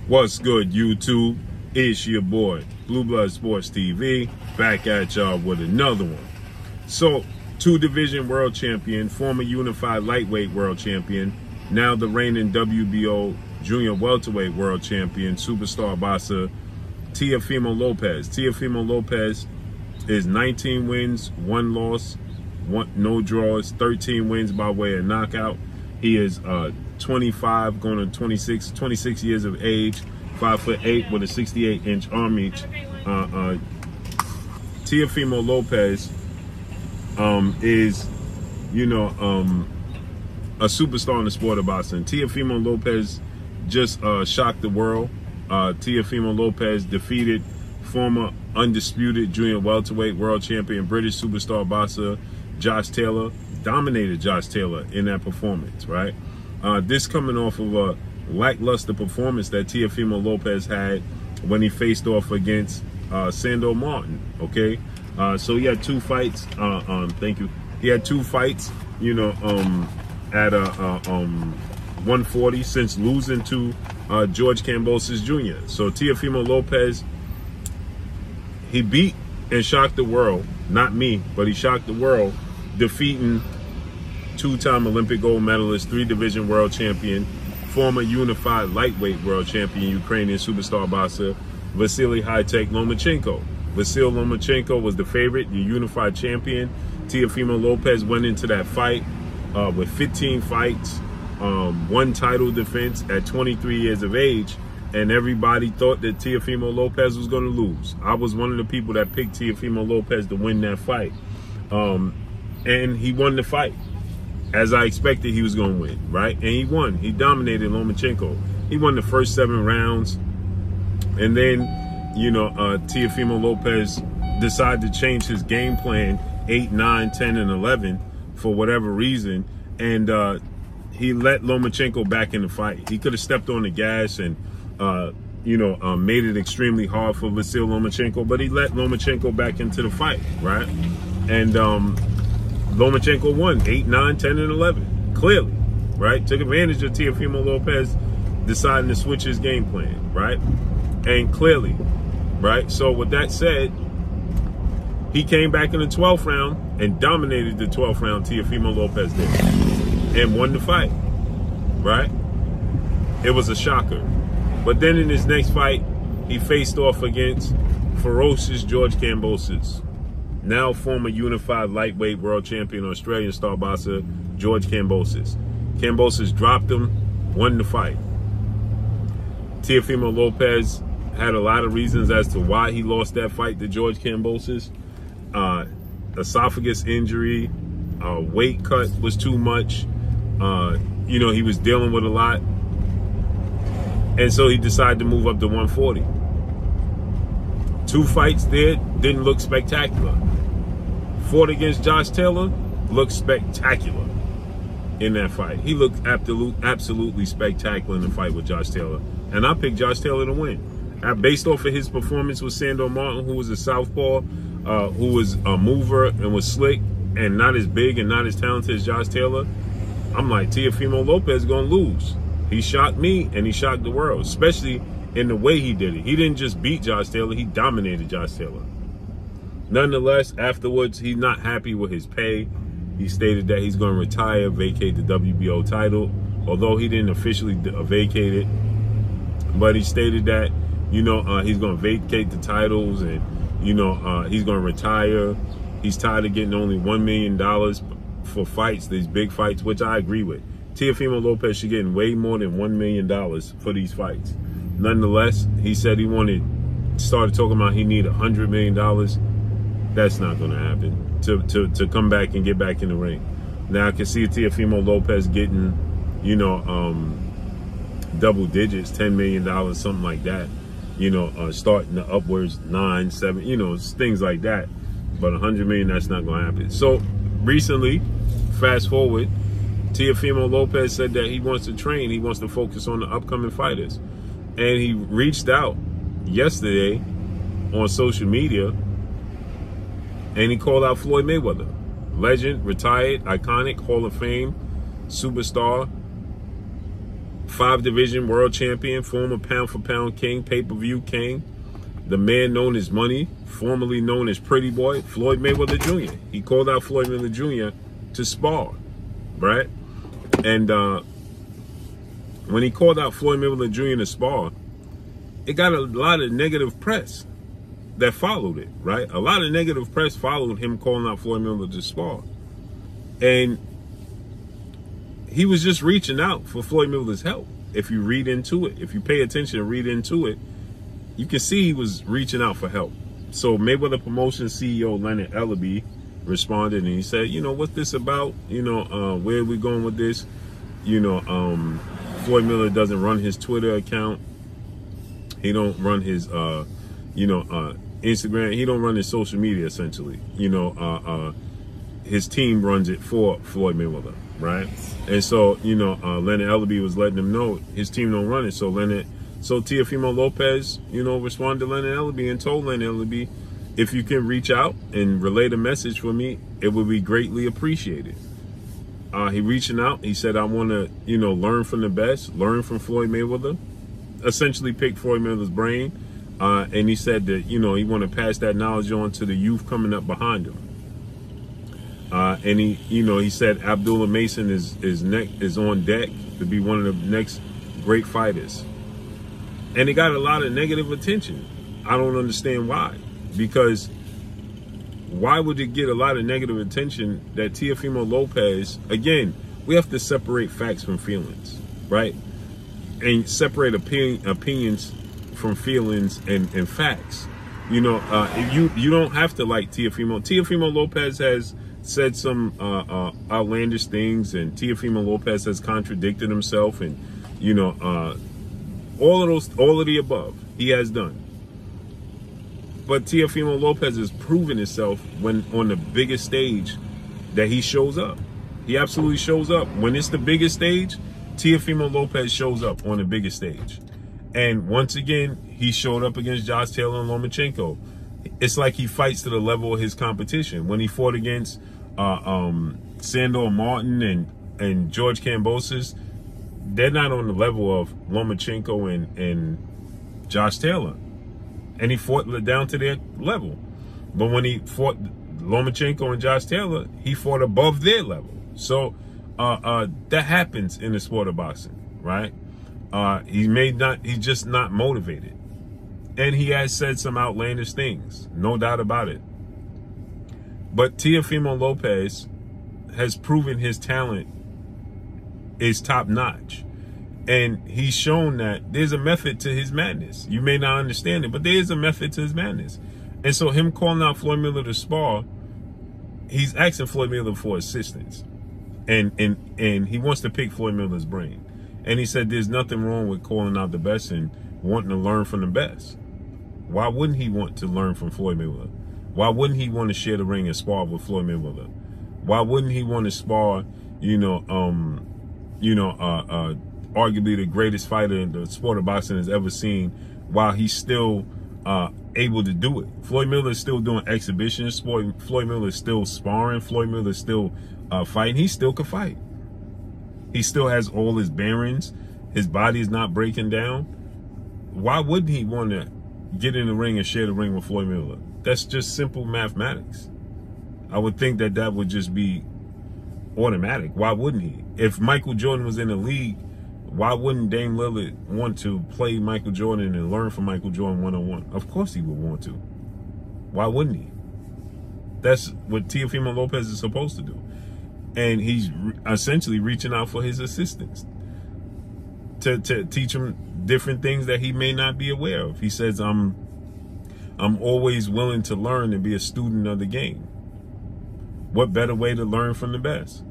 What's good, YouTube? It's your boy, Blue Blood Sports TV, back at y'all with another one. So, two-division world champion, former unified lightweight world champion, now the reigning WBO junior welterweight world champion, superstar boxer, Teofimo Lopez. Teofimo Lopez is 19 wins, 1 loss, no draws, 13 wins by way of knockout. He is 25, going to 26 years of age, 5'8" with a 68-inch arm reach. Teofimo Lopez is, a superstar in the sport of boxing. Teofimo Lopez just shocked the world. Teofimo Lopez defeated former undisputed junior welterweight world champion, British superstar boxer Josh Taylor. Dominated Josh Taylor in that performance, right? This coming off of a lackluster performance that Teofimo Lopez had when he faced off against Sandor Martin, okay? So he had 2 fights, thank you. He had 2 fights, at 140 since losing to George Kambosos Jr. So Teofimo Lopez, he beat and shocked the world, not me, but he shocked the world, defeating 2-time Olympic gold medalist, 3-division world champion, former unified lightweight world champion, Ukrainian superstar boxer, Vasily High-Tech Lomachenko. Vasily Lomachenko was the favorite, the unified champion. Teofimo Lopez went into that fight with 15 fights, 1 title defense at 23 years of age, and everybody thought that Teofimo Lopez was going to lose. I was one of the people that picked Teofimo Lopez to win that fight. And he won the fight, as I expected he was going to win, right? And he won. He dominated Lomachenko. He won the first 7 rounds. And then, Teofimo Lopez decided to change his game plan 8, 9, 10, and 11 for whatever reason. And he let Lomachenko back in the fight. He could have stepped on the gas and, made it extremely hard for Vasily Lomachenko, but he let Lomachenko back into the fight, right? And Lomachenko won 8, 9, 10, and 11, clearly, right? Took advantage of Teofimo Lopez deciding to switch his game plan, right? And clearly, right? So with that said, he came back in the 12th round and dominated the 12th round, Teofimo Lopez did, and won the fight, right? It was a shocker. But then in his next fight, he faced off against ferocious George Kambosos, now former unified lightweight world champion, Australian star boxer George Kambosos. Kambosos dropped him, won the fight. Teofimo Lopez had a lot of reasons as to why he lost that fight to George Kambosos. Esophagus injury, weight cut was too much. He was dealing with a lot. And so he decided to move up to 140. 2 fights there, didn't look spectacular. Fought against Josh Taylor, looked spectacular in that fight. He looked absolutely spectacular in the fight with Josh Taylor. And I picked Josh Taylor to win. Based off of his performance with Sandor Martin, who was a southpaw, who was a mover and was slick and not as big and not as talented as Josh Taylor, I'm like, Teofimo Lopez is going to lose. He shocked me and he shocked the world, especially in the way he did it. He didn't just beat Josh Taylor, he dominated Josh Taylor. Nonetheless, afterwards, he's not happy with his pay. He stated that he's going to retire, vacate the WBO title, although he didn't officially vacate it. But he stated that, he's going to vacate the titles and, he's going to retire. He's tired of getting only $1 million for fights, these big fights, which I agree with. Teofimo Lopez should get way more than $1 million for these fights. Nonetheless, he said started talking about he needed $100 million. That's not going to happen to come back and get back in the ring. Now I can see Teofimo Lopez getting, double digits, $10 million, something like that. Starting the upwards 9, 7, things like that. But $100 million, that's not going to happen. So recently, fast forward, Teofimo Lopez said that he wants to train. He wants to focus on the upcoming fighters. And he reached out yesterday on social media and he called out Floyd Mayweather. Legend, retired, iconic, Hall of Fame, superstar, 5-division world champion, former pound-for-pound king, pay-per-view king, the man known as Money, formerly known as Pretty Boy, Floyd Mayweather Jr. He called out Floyd Mayweather Jr. to spar, right? And when he called out Floyd Mayweather Jr. to spar, it got a lot of negative press that followed it, right? A lot of negative press followed him calling out Floyd Mayweather to spar. And he was just reaching out for Floyd Mayweather's help. If you read into it, if you pay attention and read into it, you can see he was reaching out for help. So Mayweather Promotions CEO Leonard Ellaby responded and he said, you know, what's this about? You know, where are we going with this? You know, Floyd Mayweather doesn't run his Twitter account. He don't run his, Instagram. He don't run his social media, essentially. You know, his team runs it for Floyd Mayweather, right? And so, you know, Leonard Ellaby was letting him know his team don't run it. So Teofimo Lopez, you know, responded to Leonard Ellaby and told Leonard Ellaby, if you can reach out and relay the message for me, it would be greatly appreciated. He reaching out. He said, I want to, you know, learn from the best, learn from Floyd Mayweather, essentially pick Floyd Mayweather's brain. And he said that, you know, he want to pass that knowledge on to the youth coming up behind him. And he, you know, he said Abdullah Mason is on deck to be one of the next great fighters. And it got a lot of negative attention. I don't understand why. Because why would it get a lot of negative attention that Teofimo Lopez, again, we have to separate facts from feelings, right? And separate opinions from feelings and facts. You know, you don't have to like Teofimo. Teofimo Lopez has said some outlandish things, and Teofimo Lopez has contradicted himself, and, you know, all of the above he has done. But Teofimo Lopez has proven himself when on the biggest stage that he shows up. He absolutely shows up. When it's the biggest stage, Teofimo Lopez shows up on the biggest stage. And once again, he showed up against Josh Taylor and Lomachenko. It's like he fights to the level of his competition. When he fought against Sandor Martin and George Kambosos, they're not on the level of Lomachenko and Josh Taylor. And he fought down to their level. But when he fought Lomachenko and Josh Taylor, he fought above their level. So that happens in the sport of boxing, right? He's just not motivated. And he has said some outlandish things, no doubt about it. But Teofimo Lopez has proven his talent is top notch. And he's shown that there's a method to his madness. You may not understand it, but there is a method to his madness. And so him calling out Floyd Mayweather to spar, he's asking Floyd Mayweather for assistance. And he wants to pick Floyd Mayweather's brain. And he said there's nothing wrong with calling out the best and wanting to learn from the best. Why wouldn't he want to learn from Floyd Mayweather? Why wouldn't he want to share the ring and spar with Floyd Mayweather? Why wouldn't he want to spar, arguably the greatest fighter in the sport of boxing has ever seen, while he's still able to do it? Floyd Mayweather is still doing exhibitions. Floyd Mayweather is still sparring. Floyd Mayweather is still fighting. He still could fight. He still has all his bearings. His body is not breaking down. Why wouldn't he want to get in the ring and share the ring with Floyd Mayweather? That's just simple mathematics. I would think that that would just be automatic. Why wouldn't he? If Michael Jordan was in the league, why wouldn't Dame Lillard want to play Michael Jordan and learn from Michael Jordan one-on-one? Of course he would want to. Why wouldn't he? That's what Teofimo Lopez is supposed to do. And he's essentially reaching out for his assistants to teach him different things that he may not be aware of. He says, I'm always willing to learn and be a student of the game. What better way to learn from the best?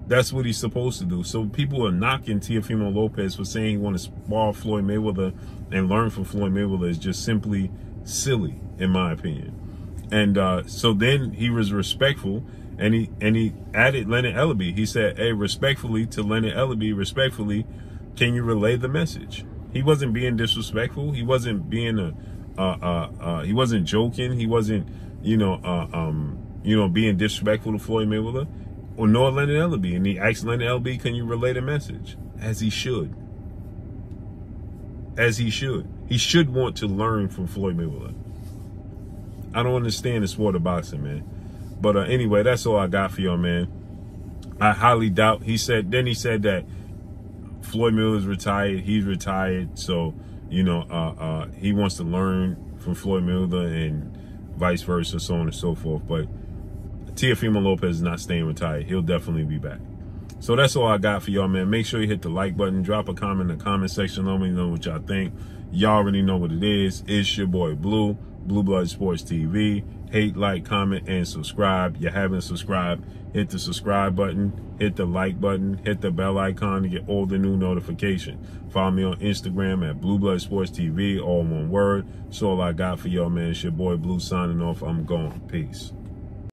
That's what he's supposed to do. So people are knocking Teofimo Lopez for saying he wants to spar Floyd Mayweather and learn from Floyd Mayweather is just simply silly, in my opinion. And so then he was respectful, and he added Leonard Ellaby. He said, hey, respectfully to Leonard Ellaby, respectfully, can you relay the message? He wasn't being disrespectful. He wasn't being he wasn't joking. He wasn't, being disrespectful to Floyd Mayweather or nor Leonard Ellaby. And he asked Leonard Ellaby, can you relay the message? As he should. as he should. He should want to learn from Floyd Mayweather. I don't understand the sport of boxing, man. But anyway, that's all I got for y'all, man. I highly doubt. He said that Floyd Mayweather's retired. He's retired. So, you know, he wants to learn from Floyd Mayweather and vice versa, so on and so forth. But Teofimo Lopez is not staying retired. He'll definitely be back. So that's all I got for y'all, man. Make sure you hit the like button. Drop a comment in the comment section. Let me know what y'all think. Y'all already know what it is. It's your boy Blue, Blue Blood Sports TV. Hate, like, comment, and subscribe. You haven't subscribed, hit the subscribe button, hit the like button, hit the bell icon to get all the new notifications. Follow me on Instagram at Blue Blood Sports TV, all one word. That's all I got for y'all, man. It's your boy Blue signing off. I'm gone. Peace.